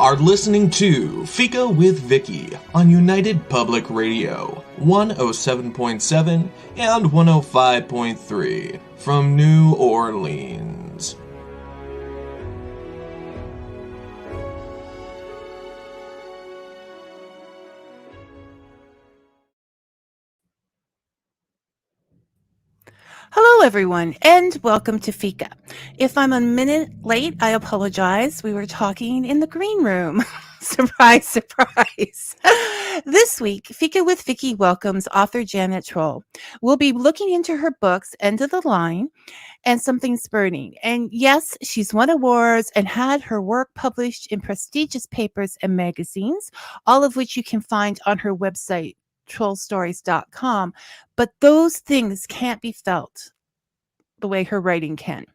are listening to Fika with Vicky on United Public Radio, 107.7 and 105.3 from New Orleans. Hello, everyone, and welcome to Fika. If I'm a minute late, I apologize. We were talking in the green room. Surprise, surprise. This week, Fika with Vicky welcomes author Janet Trull. We'll be looking into her books, End of the Line and Something's Burning. And yes, she's won awards and had her work published in prestigious papers and magazines, all of which you can find on her website, trollstories.com. But those things can't be felt the way her writing can.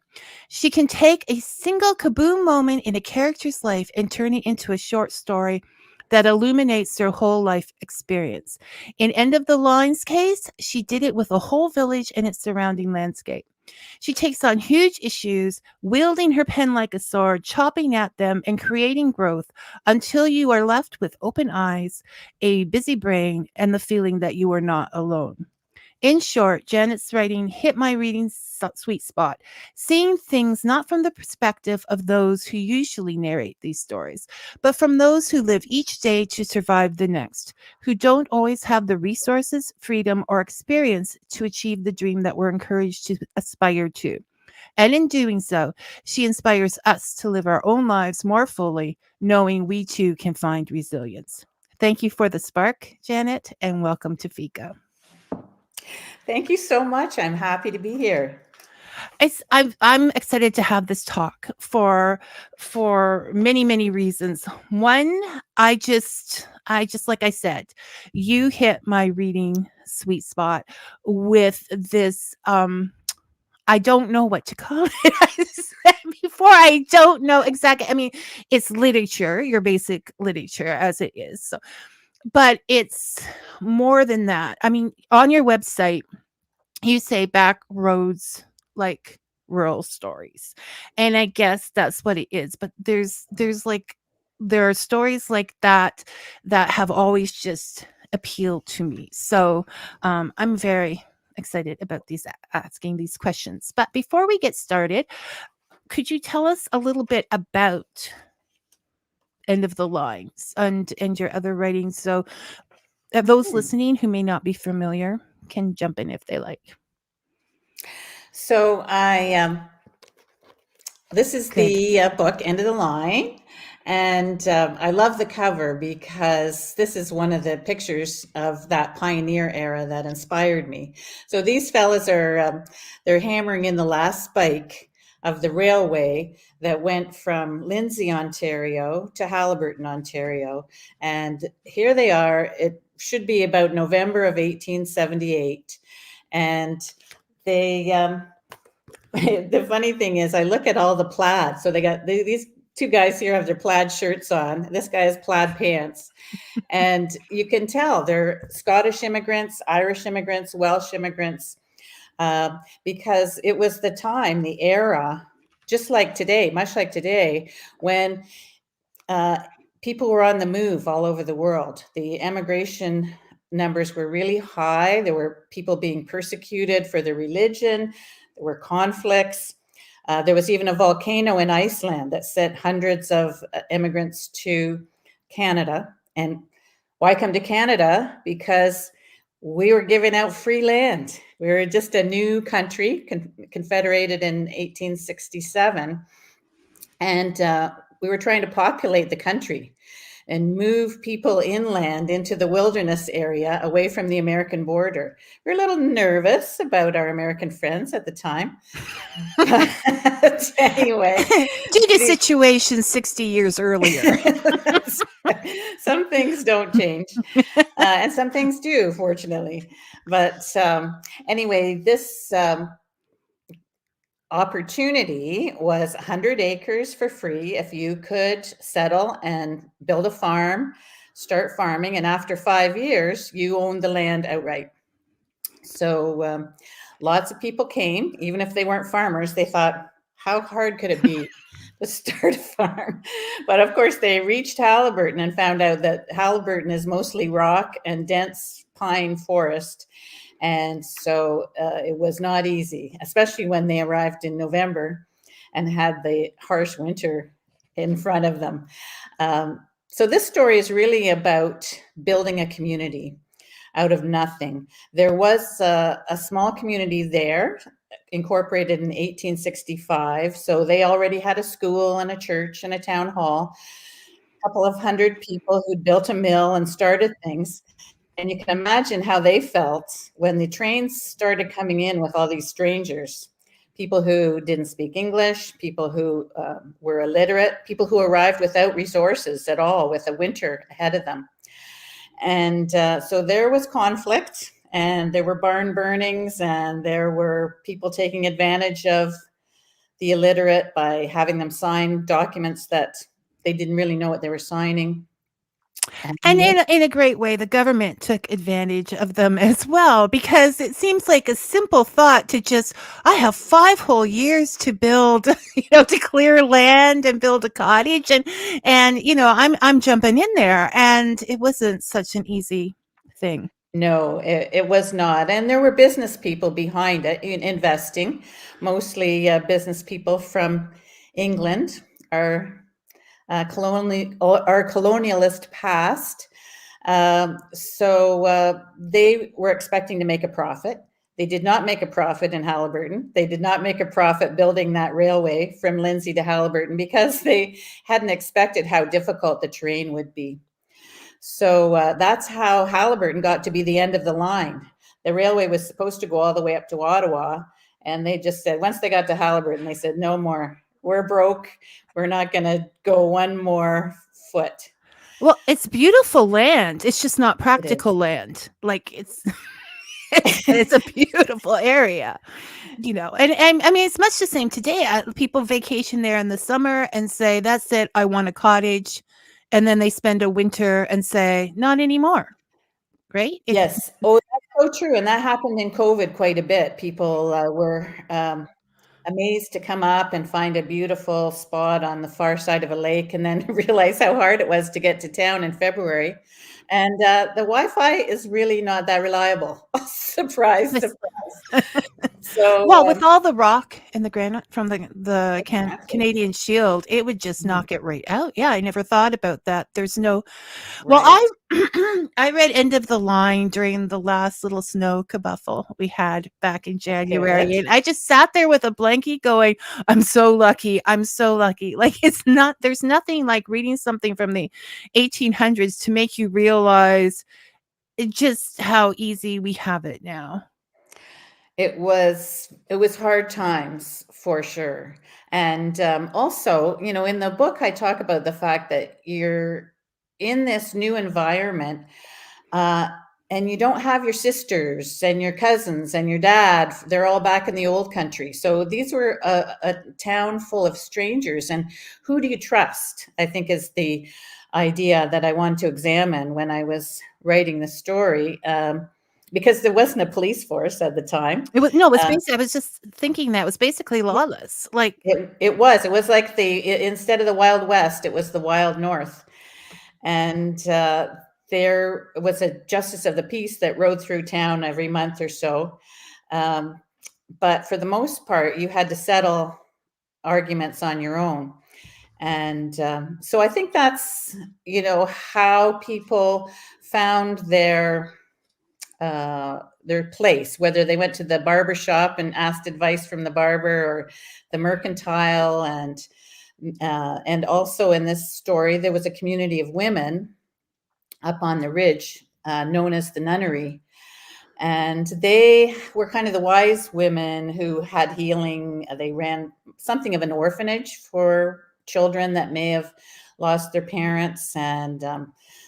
She can take a single kaboom moment in a character's life and turn it into a short story that illuminates their whole life experience. In End of the Line's case, she did it with a whole village and its surrounding landscape. She takes on huge issues, wielding her pen like a sword, chopping at them and creating growth until you are left with open eyes, a busy brain, and the feeling that you are not alone. In short, Janet's writing hit my reading sweet spot, seeing things not from the perspective of those who usually narrate these stories, but from those who live each day to survive the next, who don't always have the resources, freedom, or experience to achieve the dream that we're encouraged to aspire to. And in doing so, she inspires us to live our own lives more fully, knowing we too can find resilience. Thank you for the spark, Janet, and welcome to Fika. Thank you so much. I'm happy to be here. I'm excited to have this talk for many reasons. One, I just like I said, you hit my reading sweet spot with this. I don't know what to call it. I said before, I don't know exactly. I mean, it's literature, your basic literature as it is. So, but it's more than that. I mean, on your website, you say backroads, like rural stories. And I guess that's what it is. But there are stories like that have always just appealed to me. So I'm very excited about asking these questions. But before we get started, could you tell us a little bit about End of the Lines and your other writings? So those listening who may not be familiar can jump in if they like. So this is the book, End of the Line. And I love the cover because this is one of the pictures of that pioneer era that inspired me. So these fellas are, they're hammering in the last spike of the railway that went from Lindsay, Ontario to Haliburton, Ontario. And here they are. It should be about November of 1878. And they... the funny thing is I look at all the plaid. So they got these two guys here have their plaid shirts on. This guy has plaid pants. And you can tell they're Scottish immigrants, Irish immigrants, Welsh immigrants, because it was the time, the era, just like today, much like today, when people were on the move all over the world. The emigration numbers were really high. There were people being persecuted for their religion. There were conflicts. There was even a volcano in Iceland that sent hundreds of immigrants to Canada. And why come to Canada? Because we were giving out free land. We were just a new country, confederated in 1867. And we were trying to populate the country and move people inland into the wilderness area away from the American border. We were a little nervous about our American friends at the time. But anyway. Due to situations 60 years earlier. Some things don't change. And some things do, fortunately. But anyway, this opportunity was 100 acres for free if you could settle and build a farm, start farming, and after 5 years, you owned the land outright. So lots of people came, even if they weren't farmers. They thought, how hard could it be to start a farm. But of course, they reached Haliburton and found out that Haliburton is mostly rock and dense pine forest. And so it was not easy, especially when they arrived in November and had the harsh winter in front of them. So this story is really about building a community out of nothing. There was a small community there, incorporated in 1865. So they already had a school and a church and a town hall, a couple of hundred people who'd built a mill and started things. And you can imagine how they felt when the trains started coming in with all these strangers, people who didn't speak English, people who were illiterate, people who arrived without resources at all, with a winter ahead of them. And so there was conflict, and there were barn burnings, and there were people taking advantage of the illiterate by having them sign documents that they didn't really know what they were signing. And in a great way, the government took advantage of them as well, because it seems like a simple thought to just, I have 5 whole years to build, to clear land and build a cottage, and I'm jumping in there, and it wasn't such an easy thing. No, it was not. And there were business people behind it investing, mostly business people from England, our colonialist past. So they were expecting to make a profit. They did not make a profit in Haliburton. They did not make a profit building that railway from Lindsay to Haliburton, because they hadn't expected how difficult the terrain would be. So that's how Haliburton got to be the end of the line. The railway was supposed to go all the way up to Ottawa, and they just said, once they got to Haliburton, they said, no more. We're broke. We're not going to go one more foot. Well, it's beautiful land. It's just not practical land. Like it's a beautiful area, and I mean, it's much the same today. People vacation there in the summer and say, that's it, I want a cottage. And then they spend a winter and say, not anymore. Right? Yes. Oh, that's so true. And that happened in COVID quite a bit. People were amazed to come up and find a beautiful spot on the far side of a lake, and then realize how hard it was to get to town in February. And the Wi-Fi is really not that reliable. Surprise, surprise. So, well, with all the rock and the granite from the Canadian Shield, it would just knock it right out. Yeah, I never thought about that. There's no. Well, I read End of the Line during the last little snow kabuffle we had back in January, and I just sat there with a blankie going, I'm so lucky. I'm so lucky. Like, there's nothing like reading something from the 1800s to make you realize just how easy we have it now. It was hard times for sure. And also, in the book, I talk about the fact that you're in this new environment, and you don't have your sisters and your cousins and your dad. They're all back in the old country. So these were a town full of strangers. And who do you trust, I think, is the idea that I wanted to examine when I was writing the story. Because there wasn't a police force at the time. It was basically, I was just thinking that it was basically lawless. Like it was like instead of the Wild West, it was the Wild North. And there was a justice of the peace that rode through town every month or so. But for the most part, you had to settle arguments on your own. And so I think that's, how people found their place, whether they went to the barber shop and asked advice from the barber, or the mercantile. And also in this story, there was a community of women up on the ridge known as the Nunnery. And they were kind of the wise women who had healing. They ran something of an orphanage for children that may have lost their parents, and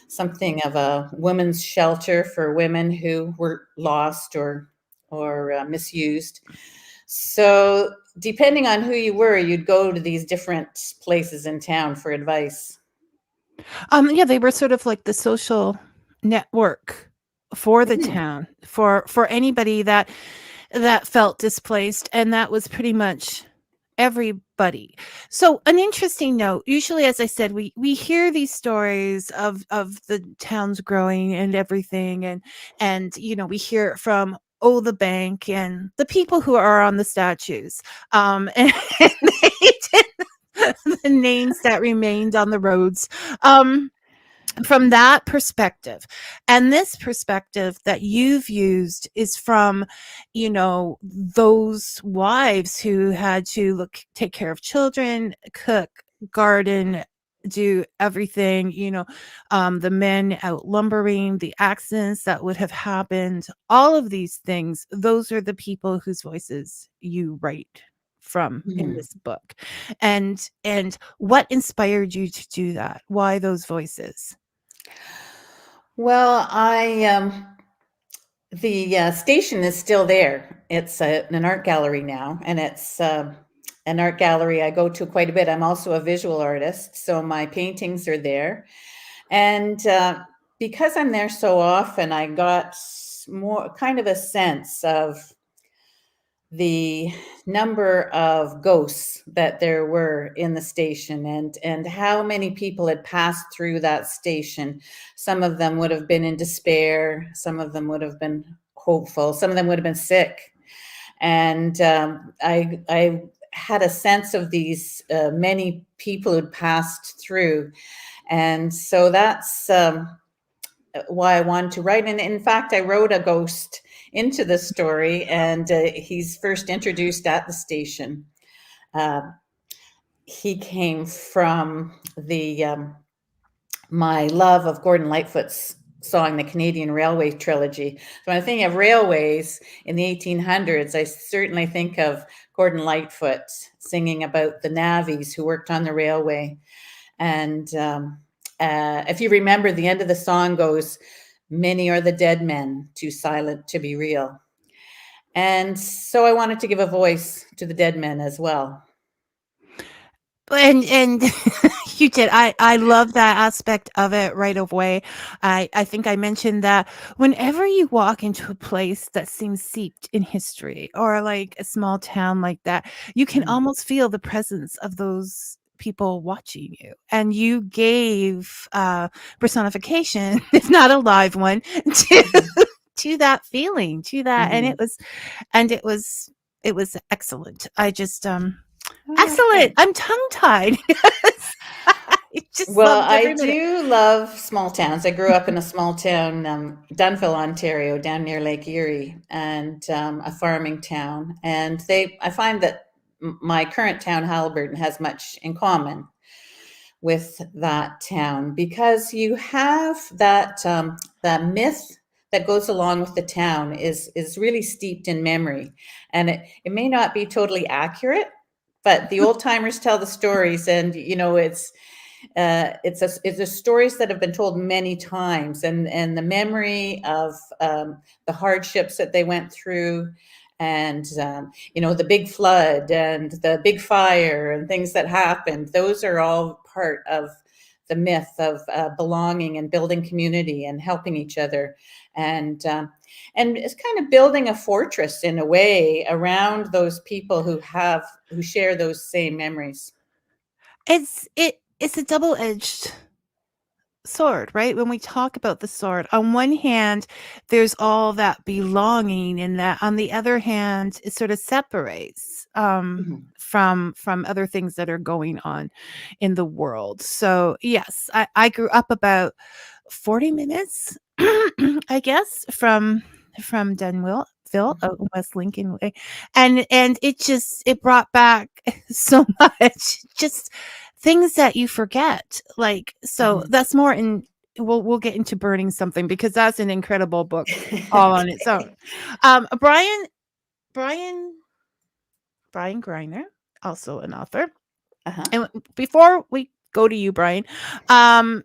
something of a women's shelter for women who were lost or misused. So depending on who you were, you'd go to these different places in town for advice. Yeah, they were sort of like the social network for the town, for anybody that felt displaced, and that was pretty much everybody. So an interesting note, usually, as I said, we hear these stories of the towns growing and everything, and we hear it from the bank and the people who are on the statues, and they the names that remained on the roads, from that perspective. And this perspective that you've used is from those wives who had to take care of children, cook, garden, do everything, the men out lumbering, the accidents that would have happened, all of these things. Those are the people whose voices you write from in this book. And what inspired you to do that? Why those voices? Well, the station is still there. It's an art gallery now, and it's an art gallery I go to quite a bit. I'm also a visual artist, so my paintings are there. And because I'm there so often, I got more kind of a sense of the number of ghosts that there were in the station, and how many people had passed through that station. Some of them would have been in despair, some of them would have been hopeful, some of them would have been sick. And I had a sense of these many people who'd passed through. And so that's why I wanted to write. And in fact, I wrote a ghost into the story, and he's first introduced at the station. He came from my love of Gordon Lightfoot's song, the Canadian Railway Trilogy. So when I think of railways in the 1800s, I certainly think of Gordon Lightfoot singing about the navvies who worked on the railway. And if you remember, the end of the song goes, "Many are the dead men, too silent to be real." And so I wanted to give a voice to the dead men as well. And you did. I love that aspect of it right away. I think I mentioned that whenever you walk into a place that seems steeped in history, or like a small town like that, you can almost feel the presence of those people watching you. And you gave personification, if not a live one, to that feeling, to that. And it was excellent. I just excellent. I'm tongue-tied. I just Well, loved every I minute. do love small towns. I grew up in a small town, Dunnville, Ontario, down near Lake Erie, and a farming town. And I find that my current town, Haliburton, has much in common with that town, because you have that myth that goes along with the town is really steeped in memory, and it may not be totally accurate, but the old timers tell the stories, and it's the stories that have been told many times, and the memory of the hardships that they went through, and the big flood and the big fire and things that happened. Those are all part of the myth of belonging and building community and helping each other, and it's kind of building a fortress in a way around those people who share those same memories. It's a double-edged sword, right? When we talk about the sword, on one hand, there's all that belonging, and that on the other hand, it sort of separates from other things that are going on in the world. So yes, I grew up about 40 minutes, I guess, from Denville, out in West Lincoln way, and it brought back so much, just things that you forget. Like, so that's more in. We'll get into Burning Something, because that's an incredible book all on its own. Brian Greiner, also an author. And before we go to you, Brian, I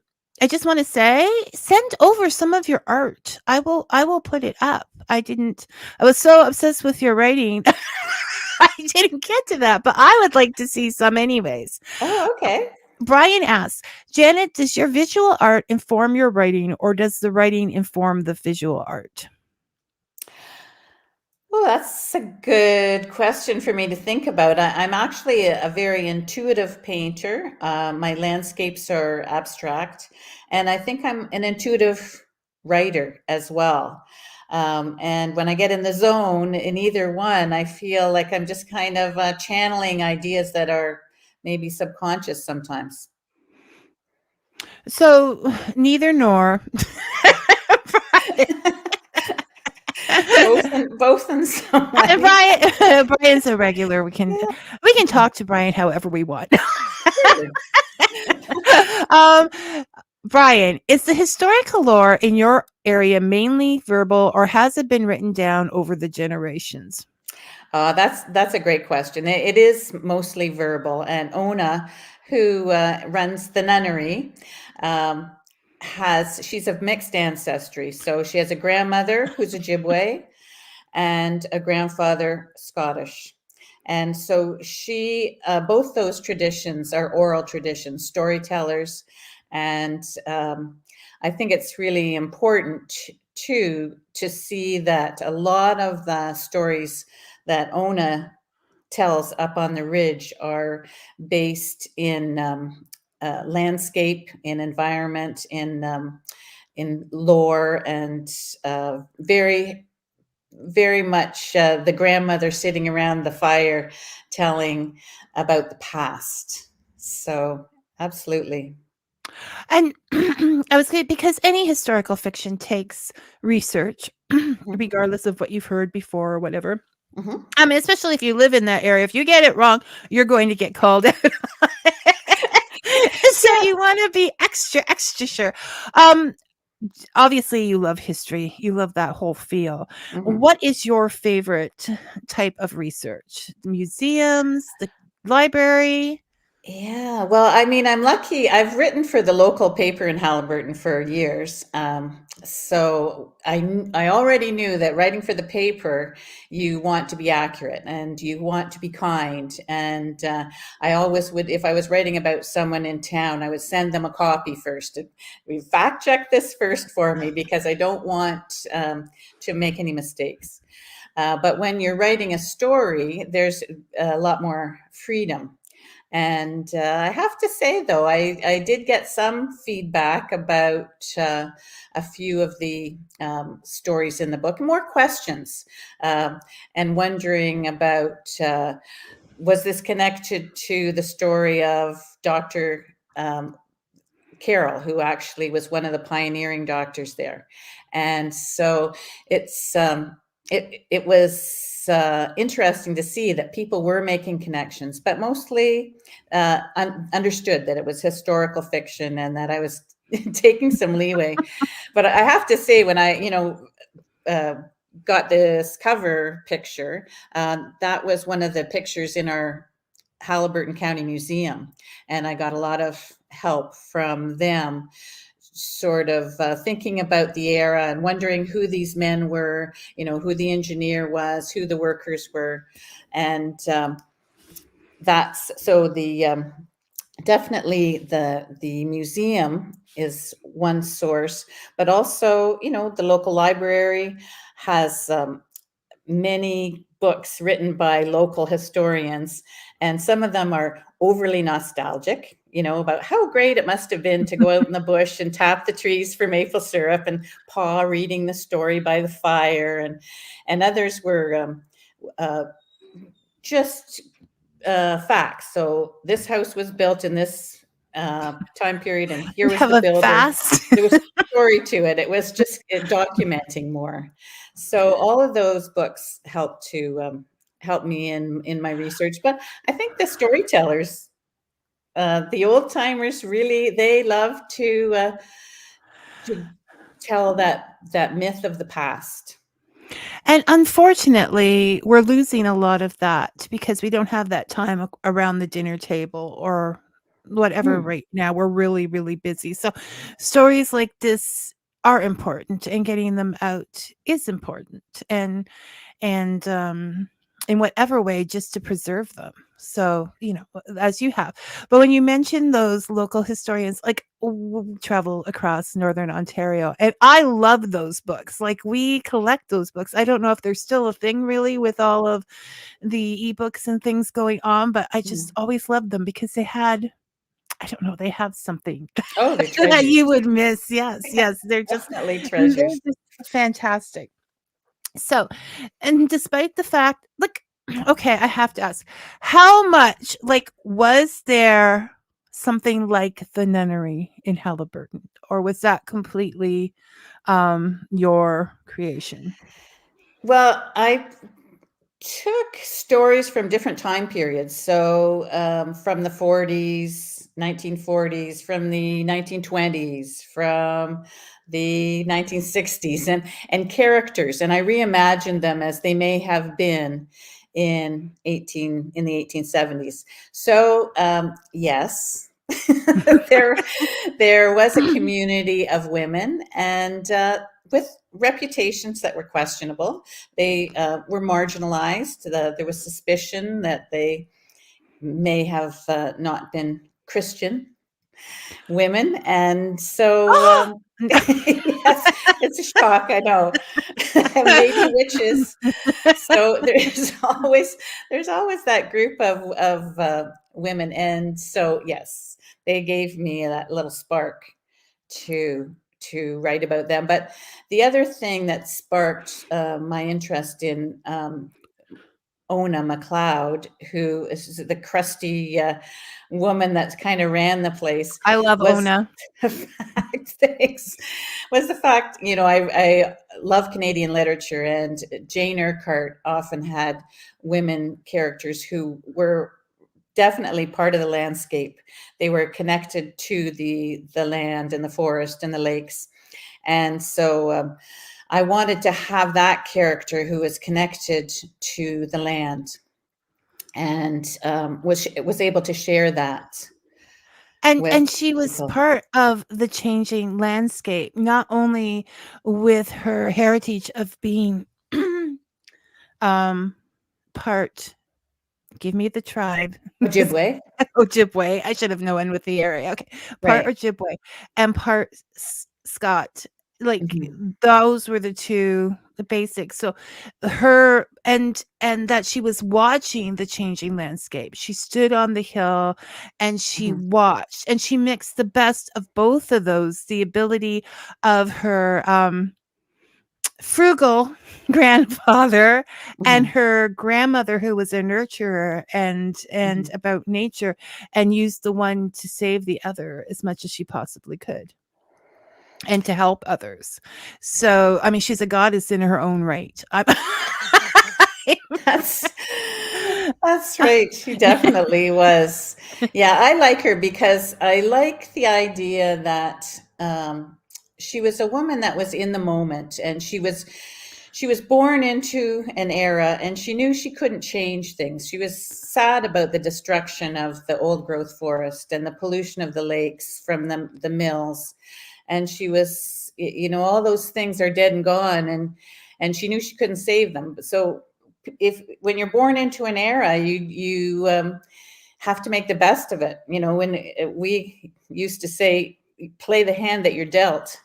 just want to say, send over some of your art. I will put it up. I was so obsessed with your writing. I didn't get to that, but I would like to see some anyways. Oh, okay. Brian asks, Janet, does your visual art inform your writing, or does the writing inform the visual art? Oh, that's a good question for me to think about. I'm actually a very intuitive painter. My landscapes are abstract, and I think I'm an intuitive writer as well. And when I get in the zone in either one, I feel like I'm just kind of channeling ideas that are maybe subconscious sometimes. So neither nor. Both in some And way. Brian's a regular. We can talk to Brian however we want. Sure. um, Brian, is the historical lore in your area mainly verbal, or has it been written down over the generations? That's a great question. It is mostly verbal, and Ona, who runs the Nunnery, um, she's of mixed ancestry. So she has a grandmother who's Ojibwe and a grandfather Scottish. And so both those traditions are oral traditions, storytellers, and I think it's really important to see that a lot of the stories that Ona tells up on the ridge are based in landscape, in environment, in lore, and very very much the grandmother sitting around the fire telling about the past. So, absolutely. And I was good because any historical fiction takes research, Mhm. regardless of what you've heard before or whatever. Mhm. I mean, especially if you live in that area. If you get it wrong, you're going to get called out. So Yeah. you want to be extra, extra sure. Um, Obviously, you love history. You love that whole feel. Mhm. What is your favorite type of research? The museums, the library? Yeah, well, I mean, I'm lucky. I've written for the local paper in Haliburton for years. So I already knew that writing for the paper, you want to be accurate and you want to be kind. And I always would, if I was writing about someone in town, I would send them a copy first. We fact check this first for me because I don't want to make any mistakes. But when you're writing a story, there's a lot more freedom. And I have to say, though, I did get some feedback about a few of the stories in the book, more questions, um, and wondering about was this connected to the story of Dr. Um, Carroll, who actually was one of the pioneering doctors there. And so it's it was interesting to see that people were making connections, but mostly understood that it was historical fiction and that I was taking some leeway. But I have to say, when I uh, got this cover picture, that was one of the pictures in our Haliburton County Museum, and I got a lot of help from them, sort of thinking about the era and wondering who these men were, who the engineer was, who the workers were, and that's so the definitely the museum is one source, but also the local library has many books written by local historians, and some of them are overly nostalgic, about how great it must have been to go out in the bush and tap the trees for maple syrup, and Pa reading the story by the fire, and others were uh, just facts. So this house was built in this time period, and here You was have the a builder. fast. There was a story to it. It was just documenting more. So all of those books help me in my research. But I think the storytellers, the old timers, really they love to tell that myth of the past. And unfortunately, we're losing a lot of that because we don't have that time around the dinner table or whatever Hmm. right now. We're really, really busy. So stories like this are important and getting them out is important. And in whatever way just to preserve them. So, as you have. But when you mention those local historians, like travel across Northern Ontario, and I love those books. Like we collect those books. I don't know if there's still a thing really with all of the ebooks and things going on, but I just always loved them because they had, I don't know, they have something Oh, they're that treasures. you would miss. Yes, yes. Definitely They're treasures. just fantastic. So, and despite the fact, like, okay, I have to ask, how much, like, was there something like the Nunnery in Haliburton, or was that completely your creation? Well, I took stories from different time periods. So from the 40s, 1940s, from the 1920s, from the 1960s, and characters. And I reimagined them as they may have been in the 1870s. So yes, there there was a community of women, and with reputations that were questionable. They were marginalized. There was suspicion that they may have not been Christian women. And so, yes, it's a shock, I know. Maybe witches. So there's always that group of women. And so, yes, they gave me that little spark to write about them. But the other thing that sparked my interest in Ona McLeod, who is the crusty woman that kind of ran the place, I love was Ona. the fact, thanks, was the fact, I love Canadian literature, and Jane Urquhart often had women characters who were definitely part of the landscape. They were connected to the land and the forest and the lakes. And so I wanted to have that character who was connected to the land, and was able to share that with And she was people. part of the changing landscape, not only with her heritage of being part, give me the tribe. Ojibwe, Ojibwe. I should have known with the area. Okay. Part right. Ojibwe and part Scott. Like Mhm. those were the basics. So her and that she was watching the changing landscape. She stood on the hill and she Mhm. watched, and she mixed the best of both of those, the ability of her frugal grandfather and Mhm. her grandmother, who was a nurturer and Mhm. about nature, and used the one to save the other as much as she possibly could and to help others. So I mean, she's a goddess in her own right. That's that's right. She definitely was. Yeah, I like her because I like the idea that she was a woman that was in the moment, and she was born into an era, and she knew she couldn't change things. She was sad about the destruction of the old growth forest and the pollution of the lakes from the mills, and she was, all those things are dead and gone, and she knew she couldn't save them. So if when you're born into an era, you have to make the best of it. When we used to say, play the hand that you're dealt,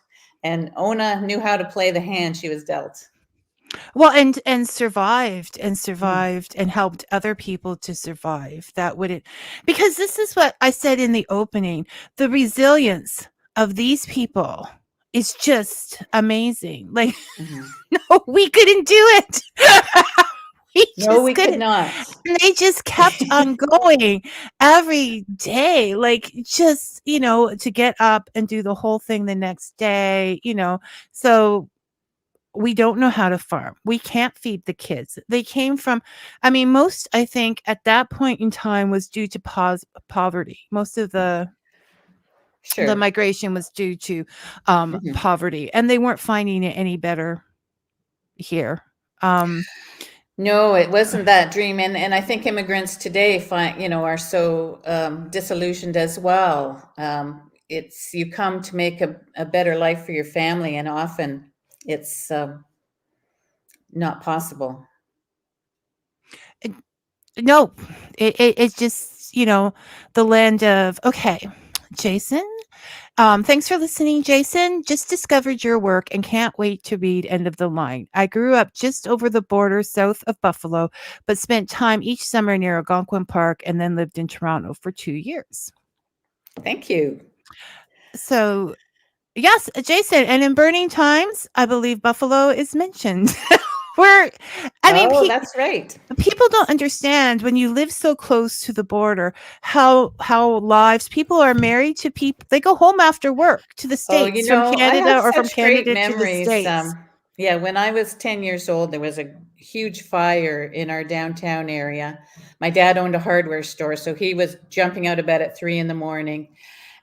and Ona knew how to play the hand she was dealt. Well, and survived and Mhm. survived and helped other people to survive. That wouldn't, because this is what I said in the opening. The resilience of these people is just amazing. Like, Mhm. no, we couldn't do it. We No, just we could couldn't. not. And they just kept on going every day, like just, to get up and do the whole thing the next day. So we don't know how to farm. We can't feed the kids. They came from, I mean, most, I think, at that point in time was due to poverty. Most of the Sure. migration was due to Mhm. poverty, and they weren't finding it any better here. Um, No, it wasn't that dream, and I think immigrants today are so disillusioned as well. It's you come to make a better life for your family, and often it's not possible. No, it's just, the land of, okay, Jason. Thanks for listening, Jason. Just discovered your work and can't wait to read End of the Line. I grew up just over the border south of Buffalo, but spent time each summer near Algonquin Park and then lived in Toronto for 2 years. Thank you. So, yes, Jason, and in Burning Times, I believe Buffalo is mentioned. Where, I mean, That's right. people don't understand when you live so close to the border how lives people are married to people. They go home after work to the States from I Canada have or from such great Canada to the memories. States. Yeah, when I was 10 years old, there was a huge fire in our downtown area. My dad owned a hardware store, so he was jumping out of bed at 3 a.m.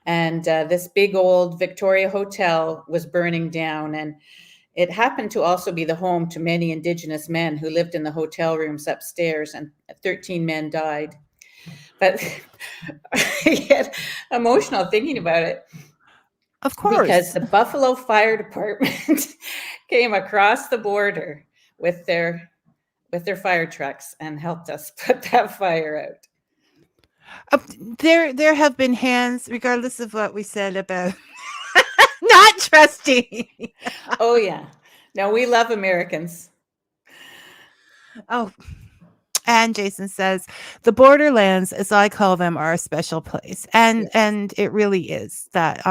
And this big old Victoria hotel was burning down. And it happened to also be the home to many Indigenous men who lived in the hotel rooms upstairs, and 13 men died. But I get emotional thinking about it. Of course. Because the Buffalo Fire Department came across the border with their fire trucks and helped us put that fire out. There have been hands, regardless of what we said about not trusting. Oh, yeah. No, we love Americans. Oh, and Jason says, the borderlands, as I call them, are a special place. And it really is that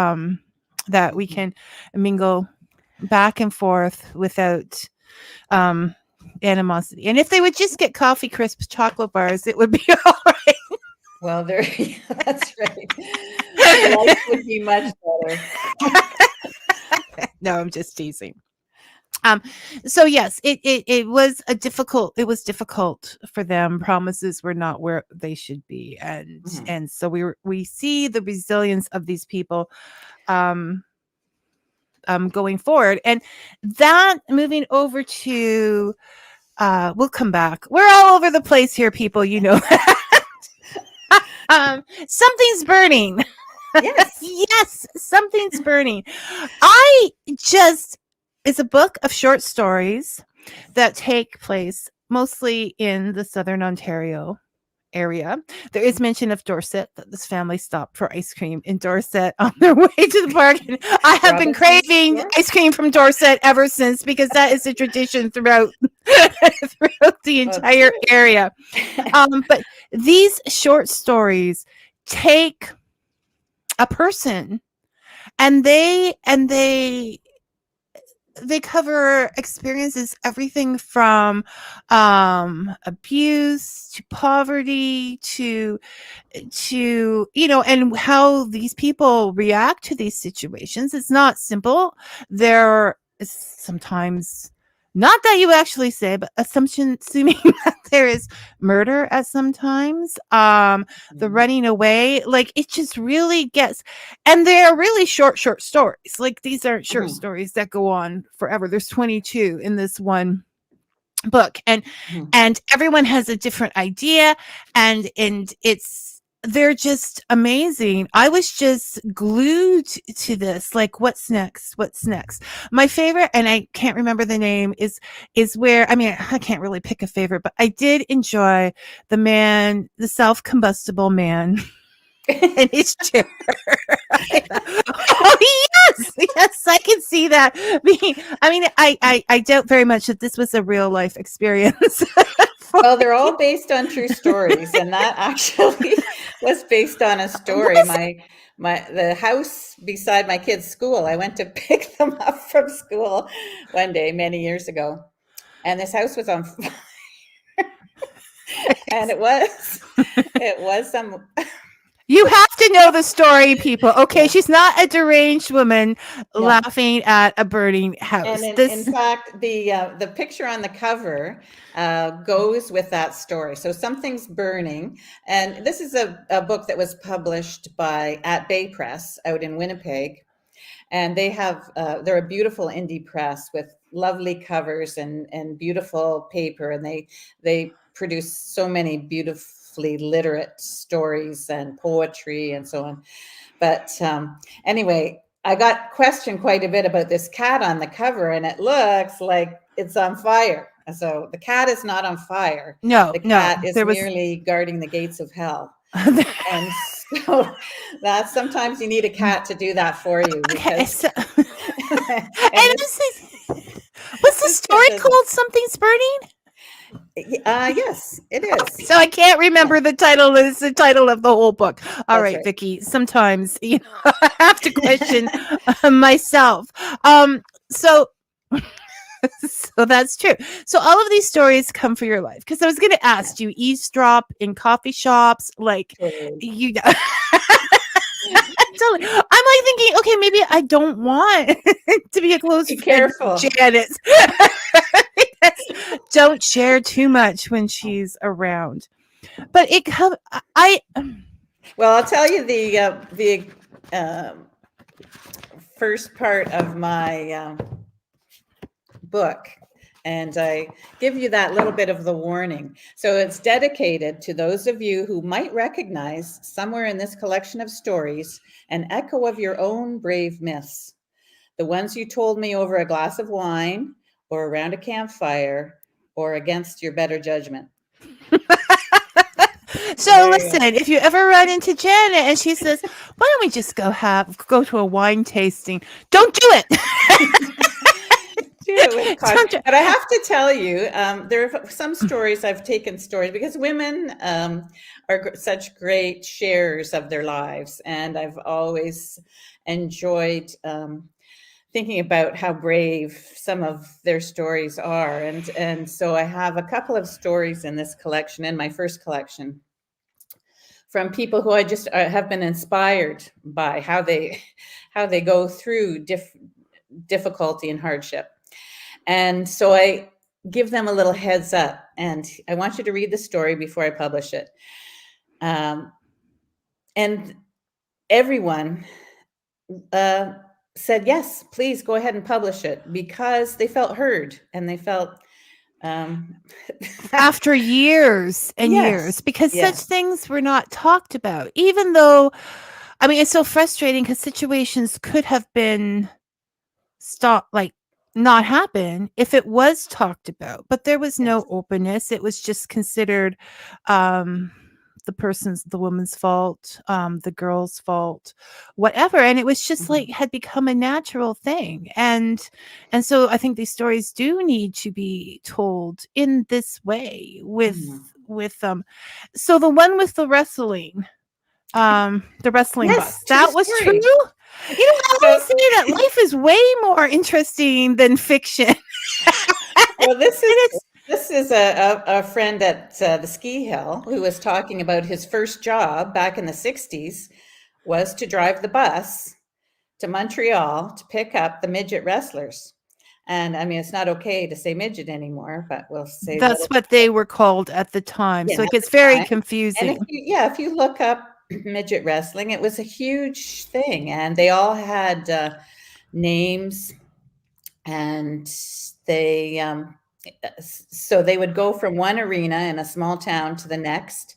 that we can mingle back and forth without animosity. And if they would just get coffee crisp chocolate bars, it would be all right. Well, that's right. Life would be much better. No, I'm just teasing. So yes, it was difficult for them. Promises were not where they should be. And so we see the resilience of these people going forward. And that, moving over to we'll come back. We're all over the place here, people, something's burning. Yes. Yes, something's burning. It's a book of short stories that take place mostly in the southern Ontario area. There is mention of Dorset, that this family stopped for ice cream in Dorset on their way to the park. And I have been craving ice cream from Dorset ever since, because that is a tradition throughout the entire area. But these short stories take a person and they cover experiences, everything from abuse to poverty to and how these people react to these situations. It's not simple. There is sometimes, not that you actually say, but assuming that there is murder at some times, the running away, like it just really gets, and they're really short stories. Like these aren't short stories that go on forever. There's 22 in this one book, and everyone has a different idea, and they're just amazing. I was just glued to this. Like, what's next? My favorite, and I can't remember the name, is where, I mean, I can't really pick a favorite, but I did enjoy the self-combustible man in his chair. Oh, yes, I can see that. I doubt very much that this was a real life experience. Well, they're all based on true stories, and that actually was based on a story. The house beside my kids' school, I went to pick them up from school one day many years ago, and this house was on fire. And it was some. You have to know the story, people. Okay, she's not a deranged woman laughing at a burning house. And in fact, the picture on the cover goes with that story. So something's burning, and this is a book that was published at Bay Press out in Winnipeg, and they're a beautiful indie press with lovely covers and beautiful paper, and they produce so many beautifully literate stories and poetry and so on. But anyway, I got questioned quite a bit about this cat on the cover, and it looks like it's on fire. So the cat is not on fire. No, The no, cat is there was. merely guarding the gates of hell. And so that's sometimes you need a cat to do that for you Okay, because so, and and what's the this cat story doesn't. called? Something's burning. Yes, it is. So I can't remember the title. It's the title of the whole book. All That's right, right. Vicky. Sometimes I have to question myself. So so that's true. So all of these stories come for your life because I was going to ask, do you eavesdrop in coffee shops? Like Totally. you. Totally. I'm like thinking, okay, maybe I don't want to be a close Be friend careful. of Janet's. Don't share too much when she's around. But Well, I'll tell you the first part of my book, and I give you that little bit of the warning. So it's dedicated to those of you who might recognize somewhere in this collection of stories an echo of your own brave myths, the ones you told me over a glass of wine or around a campfire or against your better judgment. So listen, if you ever run into Janet and she says, "Why don't we just go to a wine tasting?" Don't do it. Do it with caution. But I have to tell you, there are some stories I've taken stories because women are such great sharers of their lives, and I've always enjoyed thinking about how brave some of their stories are, and so I have a couple of stories in this collection, in my first collection, from people who I just have been inspired by how they go through difficulty and hardship. And so I give them a little heads up, and I want you to read the story before I publish it. And everyone said, yes, please go ahead and publish it, because they felt heard and they felt after years and years, because such things were not talked about, even though, I mean, it's so frustrating because situations could have been stopped, like not happen if it was talked about, but there was no openness. It was just considered the woman's fault, the girl's fault, whatever, and it was just like had become a natural thing. And so I think these stories do need to be told in this way with so the one with the wrestling bus, that was true. You know, I always say that life is way more interesting than fiction. Well, this is a friend at the ski hill who was talking about his first job back in the 60s was to drive the bus to Montreal to pick up the midget wrestlers. And I mean, it's not okay to say midget anymore, but we'll say that's what they were called at the time. So it gets very confusing. And if you look up midget wrestling, it was a huge thing, and they all had names, and they so they would go from one arena in a small town to the next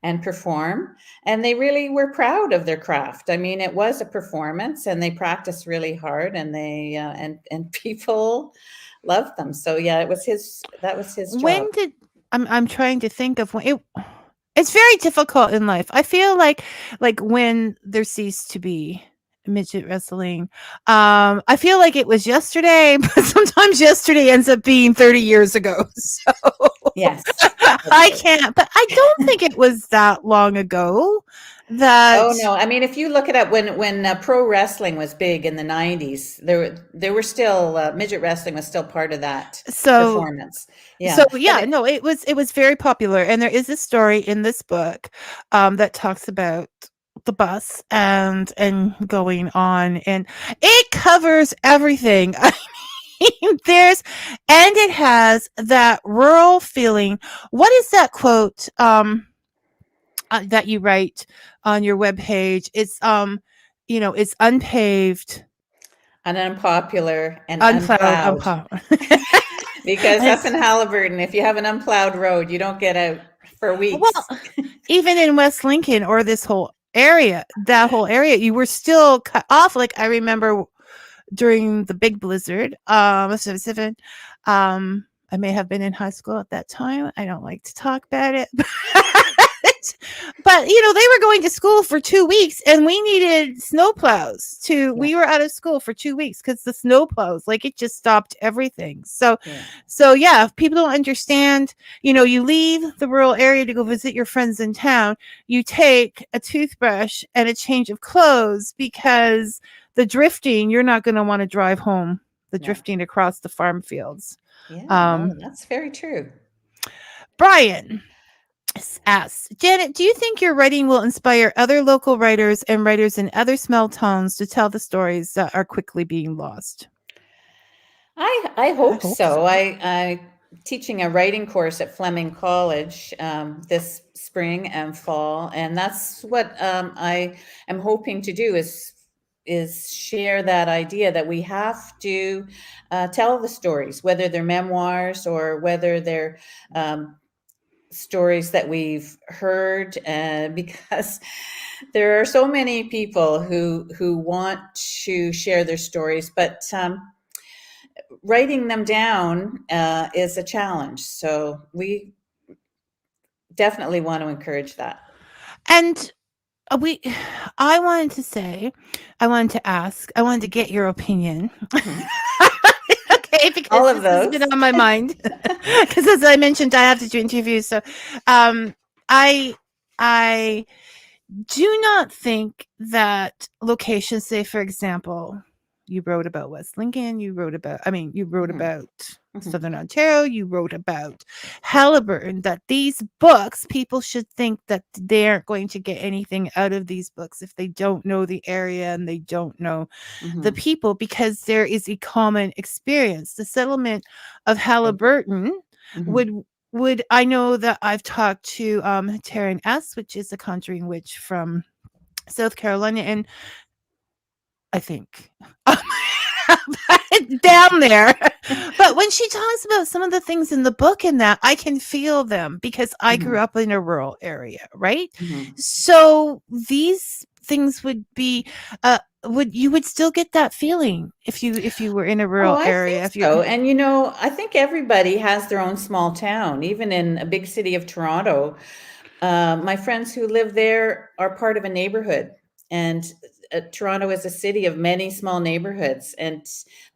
and perform, and they really were proud of their craft. I mean, it was a performance, and they practiced really hard, and they and people loved them. So yeah, that was his job. When did I'm trying to think of when it's very difficult in life. I feel like when there ceased to be midget wrestling, I feel like it was yesterday, but sometimes yesterday ends up being 30 years ago. So yes, I can't, but I don't think it was that long ago. Oh no! I mean, if you look it up, when pro wrestling was big in the 90s, there were still midget wrestling was still part of that performance. Yeah. So yeah, no, it was very popular, and there is a story in this book that talks about the bus and going on, and it covers everything. I mean, it has that rural feeling. What is that quote that you write on your webpage? It's it's unpaved, and unpopular, and unplowed. Because up in Haliburton, if you have an unplowed road, you don't get out for weeks. Well, even in West Lincoln or that whole area, you were still cut off. Like I remember during the big blizzard, 77, I may have been in high school at that time. I don't like to talk about it. But you know, they were going to school for 2 weeks and we needed snowplows to Yeah. we were out of school for 2 weeks because the snowplows, like it just stopped everything. So Yeah. so yeah, if people don't understand, you know, you leave the rural area to go visit your friends in town, you take a toothbrush and a change of clothes because the drifting, you're not going to want to drive home, the No. drifting across the farm fields. Yeah. No, Um, that's very true. Brian asks, Janet, do you think your writing will inspire other local writers and writers in other small towns to tell the stories that are quickly being lost? I I hope hope so. so. I teaching a writing course at Fleming College this spring and fall, and that's what I am hoping to do is share that idea that we have to tell the stories, whether they're memoirs or whether they're stories that we've heard, because there are so many people who want to share their stories, but writing them down is a challenge. So we definitely want to encourage that. And we I wanted to say, I wanted to ask, I wanted to get your opinion. Mhm. Okay, All because of this has been those. on my mind. Because as I mentioned, I have to do interviews. So um I I do not think that locations, say for example, you wrote about West Lincoln, you wrote Mhm. about Mhm. Southern Ontario, you wrote about Haliburton, that these books, people should think that they aren't going to get anything out of these books if they don't know the area and they don't know the Mhm. people, because there is a common experience. The settlement of Right. Haliburton Mhm. would I know that I've talked to Taryn S., which is a conjuring witch from South Carolina, and I think down there. But when she talks about some of the things in the book and that, I can feel them because I grew Mhm. up in a rural area, right? Mhm. So these things would be would still get that feeling if you were in a Oh, rural I think area, if you're so. And I think everybody has their own small town, even in a big city of Toronto. My friends who live there are part of a neighborhood, and Toronto is a city of many small neighborhoods, and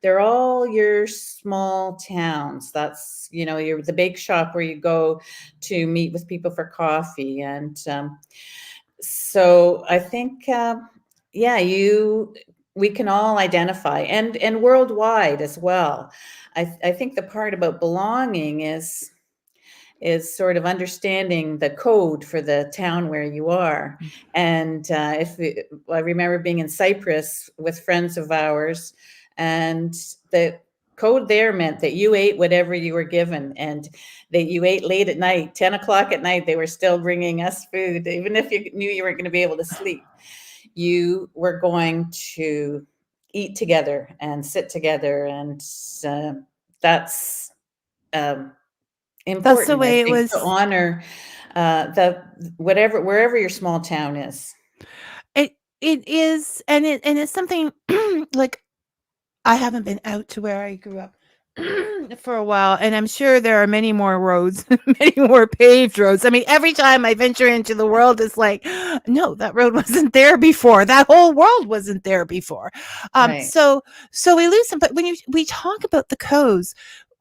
they're all your small towns. That's, you're the bake shop where you go to meet with people for coffee. And so I think, yeah, we can all identify, and worldwide as well. I think the part about belonging is sort of understanding the code for the town where you are. And I remember being in Cyprus with friends of ours, and the code there meant that you ate whatever you were given, and that you ate late at night, 10 o'clock at night. They were still bringing us food, even if you knew you weren't going to be able to sleep. You were going to eat together and sit together, and uh, that's um, that's the important, I way it think, to was. honor the wherever your small town is. It is, and it's something like I haven't been out to where I grew up for a while, and I'm sure there are many more roads, many more paved roads. I mean, every time I venture into the world, it's like, no, that road wasn't there before. That whole world wasn't there before. Right. So we lose them. But when we talk about the codes,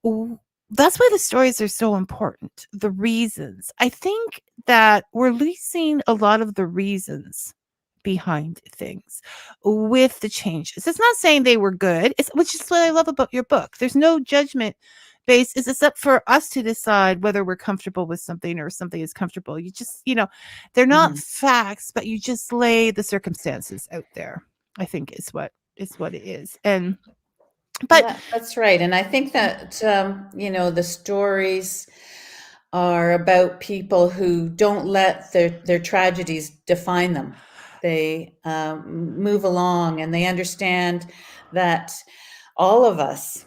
that's why the stories are so important. The reasons. I think that we're losing a lot of the reasons behind things with the changes. It's not saying they were good, which is what I love about your book. There's no judgment based. It's up for us to decide whether we're comfortable with something or something is comfortable. You just, they're not Mhm. facts, but you just lay the circumstances out there. I think is what it is. And but That's right. And I think that, the stories are about people who don't let their tragedies define them. They move along, and they understand that all of us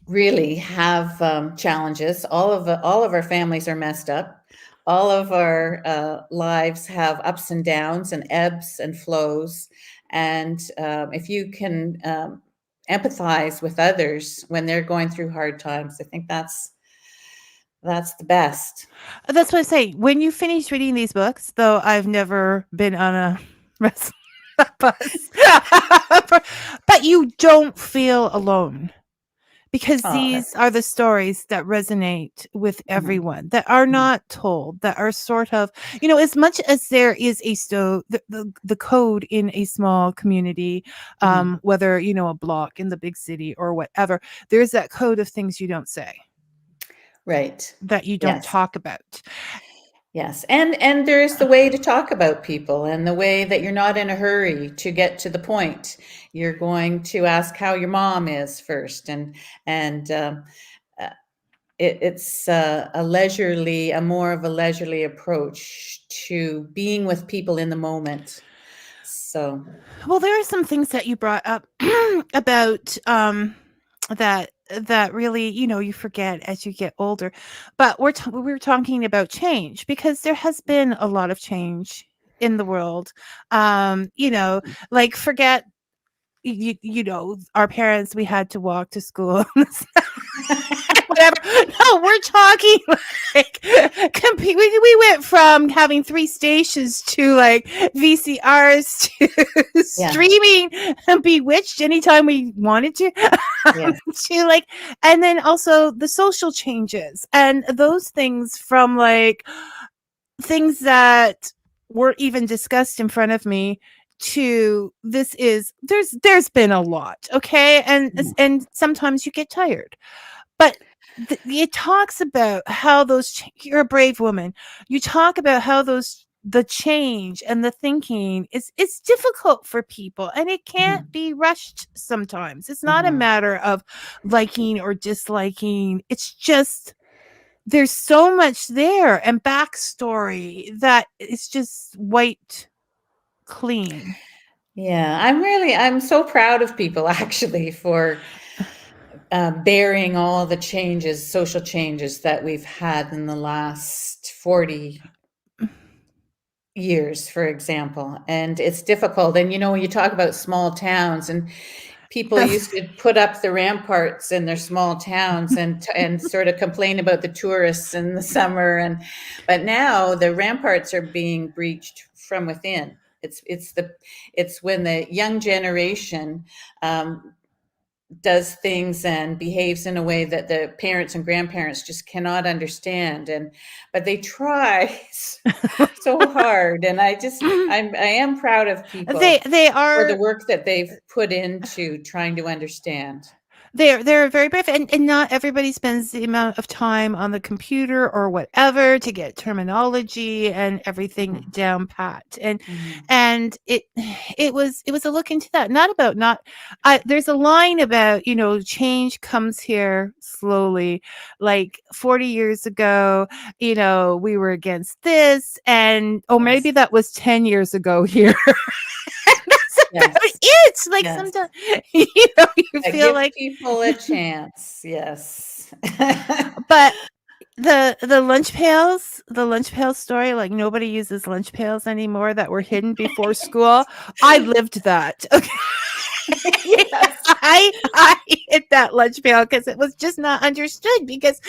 really have challenges. All of our families are messed up. All of our lives have ups and downs and ebbs and flows. And if you can empathize with others when they're going through hard times. I think that's the best. That's what I say. When you finish reading these books, though I've never been on a wrestling bus, but you don't feel alone. Because Oh, these that's are the nice. stories that resonate with Mhm, everyone, that are mhm, not told, that are sort of, as much as there is the code in a small community, mhm. whether, a block in the big city or whatever, there's that code of things you don't say, Right. that you don't Yes. talk about. Yes. And there's the way to talk about people, and the way that you're not in a hurry to get to the point. You're going to ask how your mom is first, and uh, it's a more of a leisurely approach to being with people in the moment. So, Well, there are some things that you brought up about that really, you forget as you get older. But we were talking about change, because there has been a lot of change in the world. Like, forget, our parents, we had to walk to school. Whatever. No, we're talking like we went from having 3 stations to like VCRs to yeah, streaming and Bewitched anytime we wanted to. yes, To like, and then also the social changes and those things, from like things that weren't even discussed in front of me, to there's been a lot, okay, mhm, and sometimes you get tired, but it talks about how you're a brave woman. You talk about how the change and the thinking is difficult for people, and it can't mhm, be rushed sometimes. It's not a mhm. matter of liking or disliking. It's just there's so much there, and backstory that is just white clean. Yeah, I'm so proud of people actually for bearing all the changes, social changes that we've had in the last 40 years, for example. And it's difficult. And when you talk about small towns, and people used to put up the ramparts in their small towns and sort of complain about the tourists in the summer, but now the ramparts are being breached from within. It's when the young generation um, does things and behaves in a way that the parents and grandparents just cannot understand, but they try so hard, and I am proud of people they for the are work that they've put into trying to understand. they're very brave, and not everybody spends the amount of time on the computer or whatever to get terminology and everything Mhm, down pat. And mhm, and it was a look into that. Not about not there's a line about, change comes here slowly. Like 40 years ago, we were against this, and yes, maybe that was 10 years ago here. That's about yes, it. Like, yes. sometimes, you feel Give like, people a chance, yes. but the lunch pails story, like, nobody uses lunch pails anymore that were hidden before school. I lived that. Okay. Yes, I hid that lunch pail because it was just not understood, because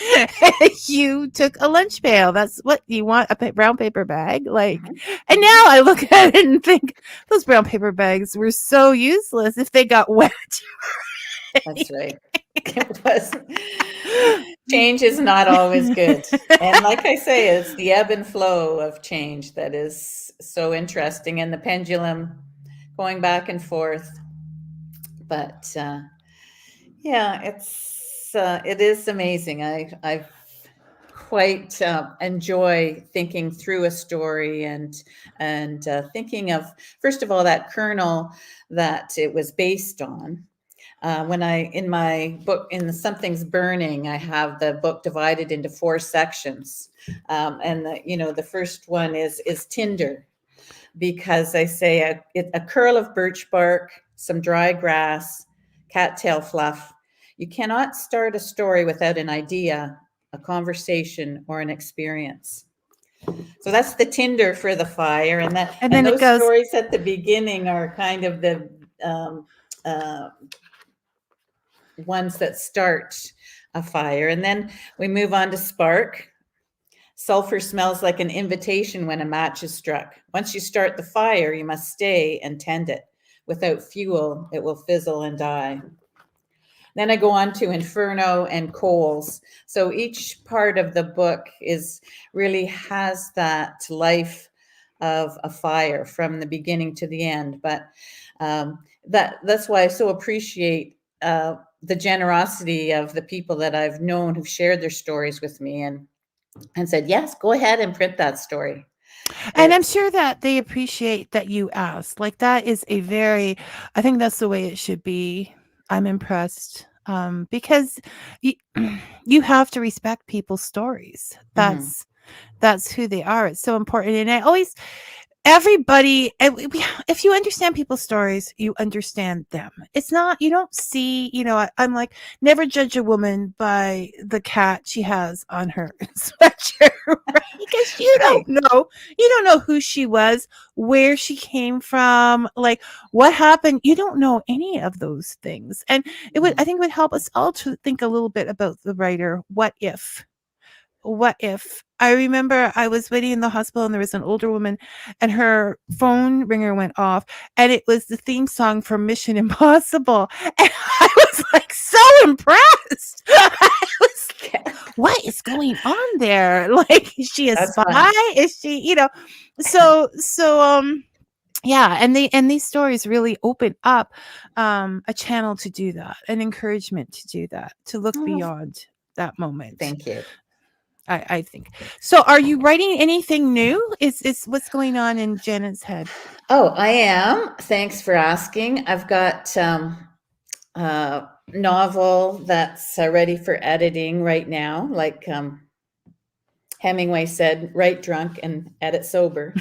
you took a lunch pail. That's what you want, a brown paper bag. Like, mhm, and mhm, now I look at it and think those brown paper bags were so useless if they got wet. that's right. It was. Change is not always good. And like I say, it's the ebb and flow of change that is so interesting, and the pendulum going back and forth. But yeah, it is amazing. I quite enjoy thinking through a story, and thinking of, first of all, that kernel that it was based on. When in my book, in the Something's Burning, I have the book divided into 4 sections, and the first one is tinder, because I say a curl of birch bark, some dry grass, cattail fluff. You cannot start a story without an idea, a conversation, or an experience. So that's the tinder for the fire, and that And and then it those goes, stories at the beginning are kind of the um, uh, ones that start a fire. And then we move on to spark. Sulfur smells like an invitation when a match is struck. Once you start the fire, you must stay and tend it. Without fuel, it will fizzle and die. Then I go on to inferno and coals. So each part of the book really has that life of a fire from the beginning to the end. But that's why I so appreciate the generosity of the people that I've known who've shared their stories with me and said, yes, go ahead and print that story. And I'm sure that they appreciate that you asked. Like that is I think that's the way it should be. I'm impressed because you have to respect people's stories. That's who they are. It's so important. And everybody, if you understand people's stories, you understand them. It's not, you don't see, I'm like, never judge a woman by the cat she has on her sweatshirt, right? Because you don't know who she was, where she came from, like what happened. You don't know any of those things. And I think it would help us all to think a little bit about the writer. What if? I remember I was waiting in the hospital and there was an older woman and her phone ringer went off and it was the theme song for Mission Impossible. And I was like so impressed. I was like, what is going on there? Like, is she a spy? Is she, so yeah, and these stories really open up a channel to do that, an encouragement to do that, to look beyond that moment. Thank you. I think. So are you writing anything new? Is what's going on in Janet's head? Oh, I am. Thanks for asking. I've got a novel that's ready for editing right now. Like Hemingway said, write drunk and edit sober.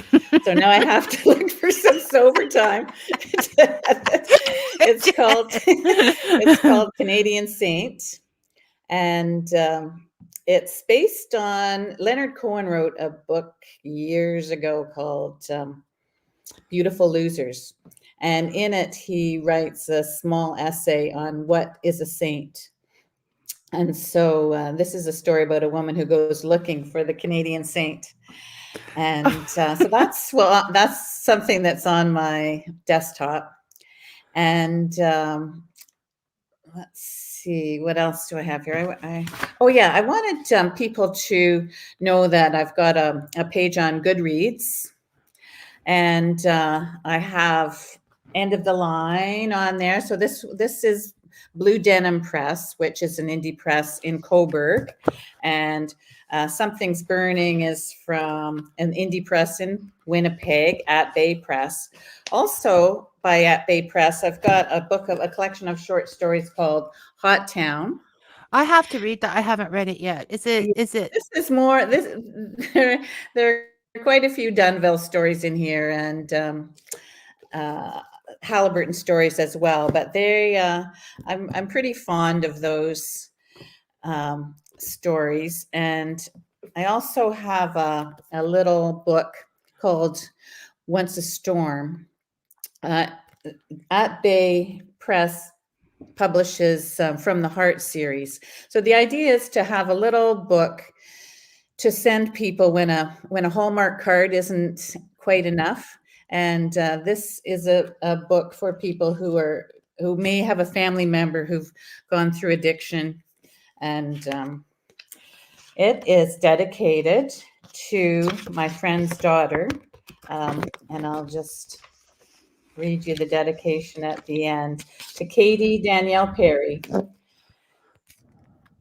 So now I have to look for some sober time. It's called Canadian Saint. And it's based on, Leonard Cohen wrote a book years ago called Beautiful Losers. And in it, he writes a small essay on what is a saint. And so this is a story about a woman who goes looking for the Canadian saint. And so that's something that's on my desktop. And let's see, what else do I have here? I wanted people to know that I've got a page on Goodreads, and I have End of the Line on there. So this is Blue Denim Press, which is an indie press in Coburg, and Something's Burning is from an indie press in Winnipeg, At Bay Press. Also by At Bay Press, I've got a collection of short stories called Hot Town. I have to read that. I haven't read it yet. Is it? This is more. There are quite a few Dunville stories in here, and Haliburton stories as well. But I'm pretty fond of those stories, and I also have a little book called Once a Storm. At Bay Press publishes From the Heart series. So the idea is to have a little book to send people when a Hallmark card isn't quite enough. And this is a book for people who may have a family member who've gone through addiction. And it is dedicated to my friend's daughter. And I'll just read you the dedication at the end. To Katie Danielle Perry.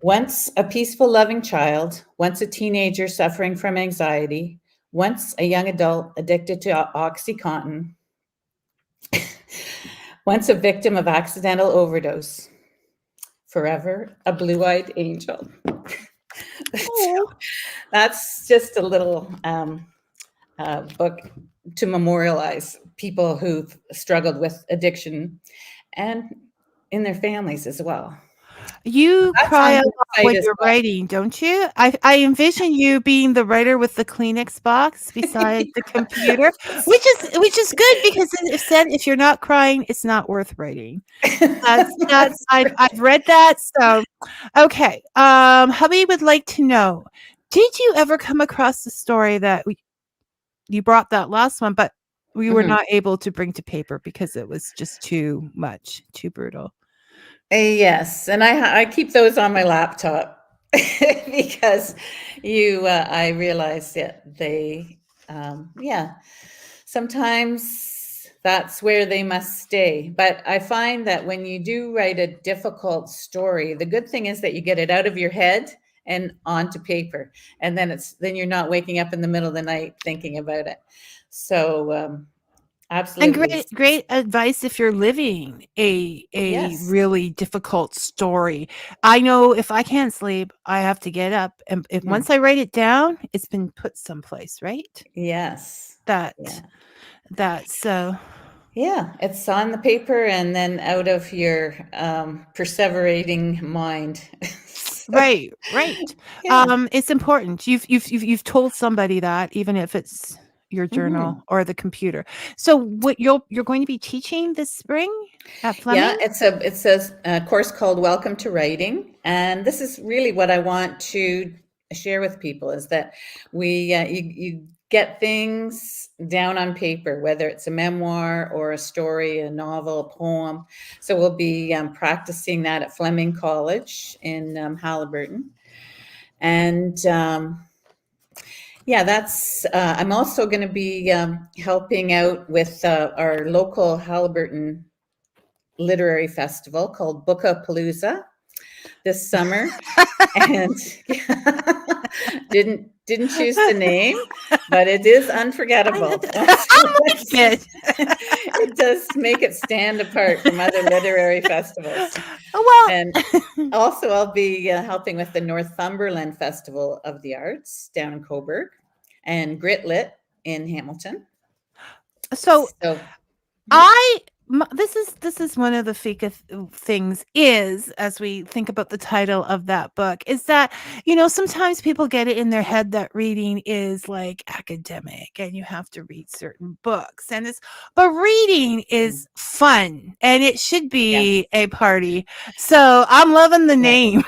Once a peaceful, loving child, once a teenager suffering from anxiety, once a young adult addicted to OxyContin, once a victim of accidental overdose, forever a blue-eyed angel. So that's just a little book to memorialize people who've struggled with addiction and in their families as well. You That's cry on a his lot site when as you're well. writing, don't you? I envision you being the writer with the Kleenex box beside the computer, which is good because it said if you're not crying, it's not worth writing. That's I've read that. So okay. Hubby would like to know, did you ever come across the story that you brought that last one, but we were Mhm. not able to bring to paper because it was just too much, too brutal? Yes, and I keep those on my laptop because I realize that yeah, sometimes that's where they must stay. But I find that when you do write a difficult story, the good thing is that you get it out of your head and onto paper, and then you're not waking up in the middle of the night thinking about it. So And absolutely, great advice if you're living a yes. really difficult story. I know if I can't sleep, I have to get up, and if Mhm. once I write it down, it's been put someplace, right? Yes. That Yeah. that's so Yeah, it's on the paper and then out of your perseverating mind. So, right, right. yeah. It's important. You've told somebody that, even if it's your journal Mhm. or the computer. So what you're going to be teaching this spring at Yeah, Fleming? it's a course called Welcome to Writing, and this is really what I want to share with people is that you get things down on paper, whether it's a memoir or a story, a novel, a poem. So we'll be practicing that at Fleming College in Haliburton, and yeah, that's. I'm also going to be helping out with our local Haliburton literary festival called Bookapalooza this summer, and didn't choose the name, but it is unforgettable. Once I like it. it does make it stand apart from other literary festivals, Well, and also I'll be helping with the Northumberland Festival of the Arts down in Coburg, and Gritlit in Hamilton. so So, yeah. this is one of the Fika things is, as we think about the title of that book, is that sometimes people get it in their head that reading is like academic and you have to read certain books, but reading is fun and it should Yeah. be a party. So I'm loving the Yeah. name.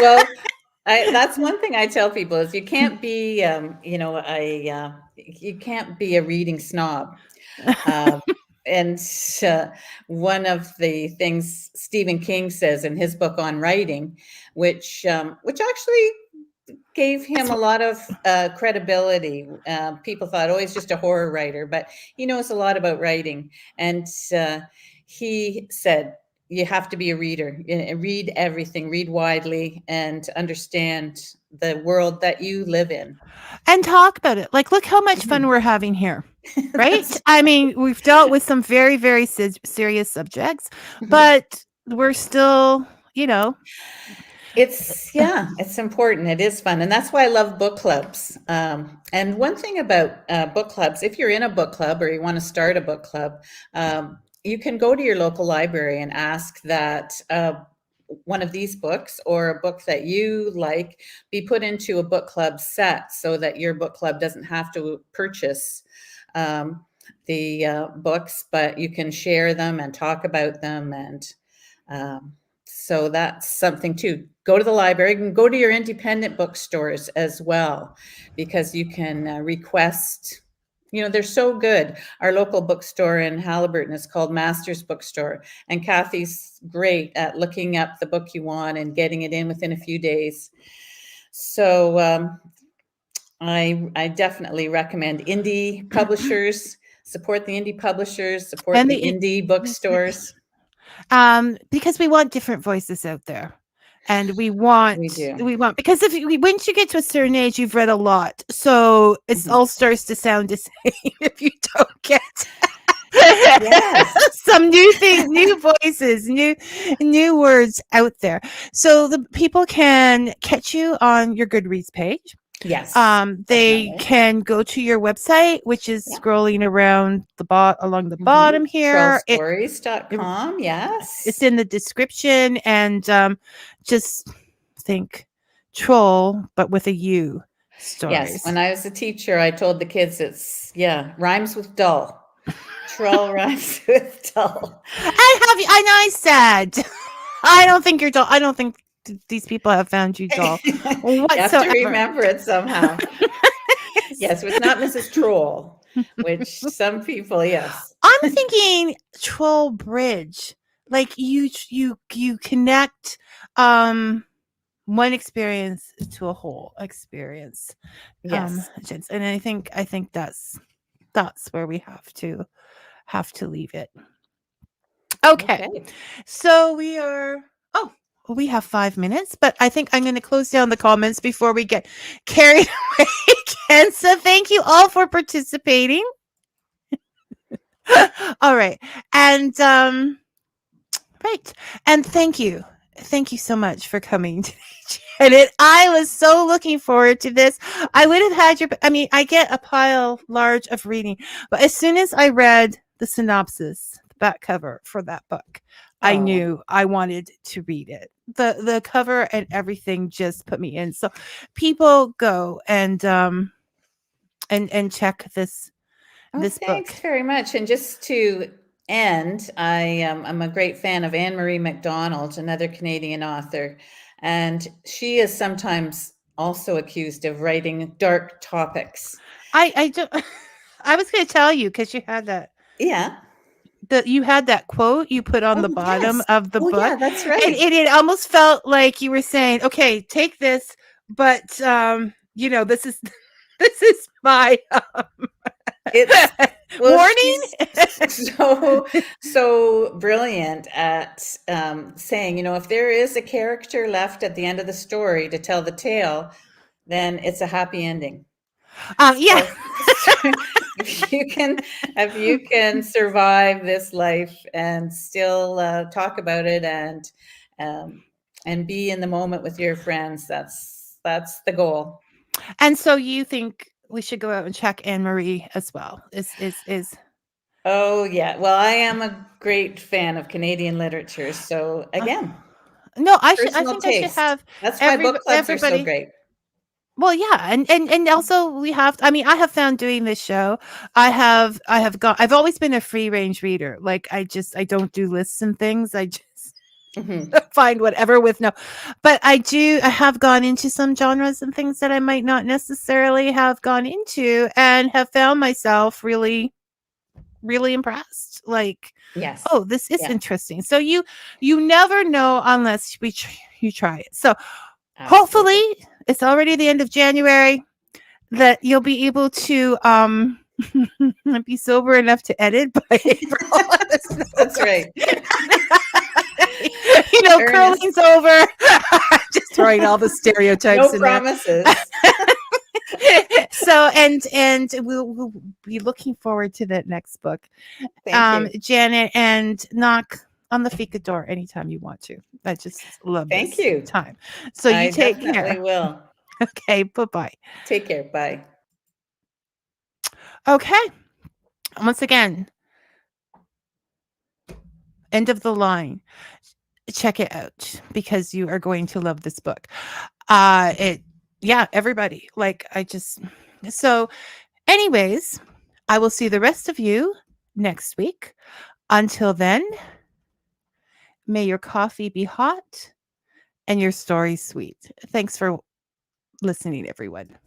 Well, that's one thing I tell people is you can't be, you can't be a reading snob. Um, and one of the things Stephen King says in his book on writing, which actually gave him a lot of credibility. People thought, oh, he's just a horror writer, but he knows a lot about writing. And he said, you have to be a reader. Read everything, read widely, and understand the world that you live in. And talk about it. Like, look how much fun Mhm. we're having here. Right? That's I mean, we've dealt with some very, very serious subjects, Mhm. but we're still, you know, It's important. It is fun, and that's why I love book clubs. And one thing about book clubs, if you're in a book club or you want to start a book club, you can go to your local library and ask that one of these books or a book that you like be put into a book club set, so that your book club doesn't have to purchase um, the books, but you can share them and talk about them and. Um, so that's something too. Go to the library and go to your independent bookstores as well, because you can request. They're so good. Our local bookstore in Haliburton is called Masters Bookstore, and Kathy's great at looking up the book you want and getting it in within a few days. So I definitely recommend indie publishers. Support the indie publishers. Support and the the indie bookstores. because we want different voices out there. And we We want do. we want because once you get to a certain age, you've read a lot. So it's Mhm. all starts to sound the same if you don't get Yes. some new thing, new voices, new words out there. So the people can catch you on your Goodreads page. Yes. They Definitely. can go to your website, which is Yeah. scrolling around along the bottom here. Trollstories.com. It's Yes. in the description, and just think troll, but with a U, Yes. When stories. I was a teacher, I told the kids rhymes with dull. Troll rhymes with dull. I said, I don't think you're dull. I don't think these people have found you dull You have to whatsoever. remember it somehow. Yes, it was not Mrs. Troll, which some people, yes. I'm thinking troll bridge. Like you connect one experience to a whole experience. Yes. And I think that's where we have to leave it. Okay. Okay. So we have 5 minutes, but I think I'm going to close down the comments before we get carried away again. So thank you all for participating. All right. And right. And thank you. Thank you so much for coming today, Janet. I was so looking forward to this. I would have had I get a pile large of reading, but as soon as I read the synopsis, the back cover for that book, I knew I wanted to read it. The cover and everything just put me in. So people go and check this book. Thanks very much. And just to end, I'm a great fan of Anne-Marie MacDonald, another Canadian author, and she is sometimes also accused of writing dark topics. I don't. I was going to tell you because you had that. Yeah. You had that quote you put on the bottom of the book. Yeah, that's right. And it almost felt like you were saying, okay, take this, but this is my warning. so brilliant at saying, if there is a character left at the end of the story to tell the tale, then it's a happy ending. Yeah. So, if you can survive this life and still talk about it and be in the moment with your friends, that's the goal. And so you think we should go out and check Anne-Marie as well? Is Oh yeah. Well, I am a great fan of Canadian literature. So again, no, I think I should have. That's why book clubs are so great. Well, yeah, and also we have. I mean, I have found doing this show. I've always been a free range reader. Like I don't do lists and things. I just find whatever with no. But I have gone into some genres and things that I might not necessarily have gone into, and have found myself really, really impressed. Like, yes, oh, this is interesting. So you never know unless you try it. So hopefully it's already the end of January that you'll be able to be sober enough to edit by April. That's right. Curling's over. Just throwing all the stereotypes in promises. There. So and we'll be looking forward to that next book. Thank you, Janet, and knock on the Fika door anytime you want to. I just love Thank you. Time. So you take care. I will. Okay, bye-bye. Take care. Bye. Okay. Once again, end of the line. Check it out because you are going to love this book. Everybody. So anyways, I will see the rest of you next week. Until then, may your coffee be hot and your story sweet. Thanks for listening, everyone.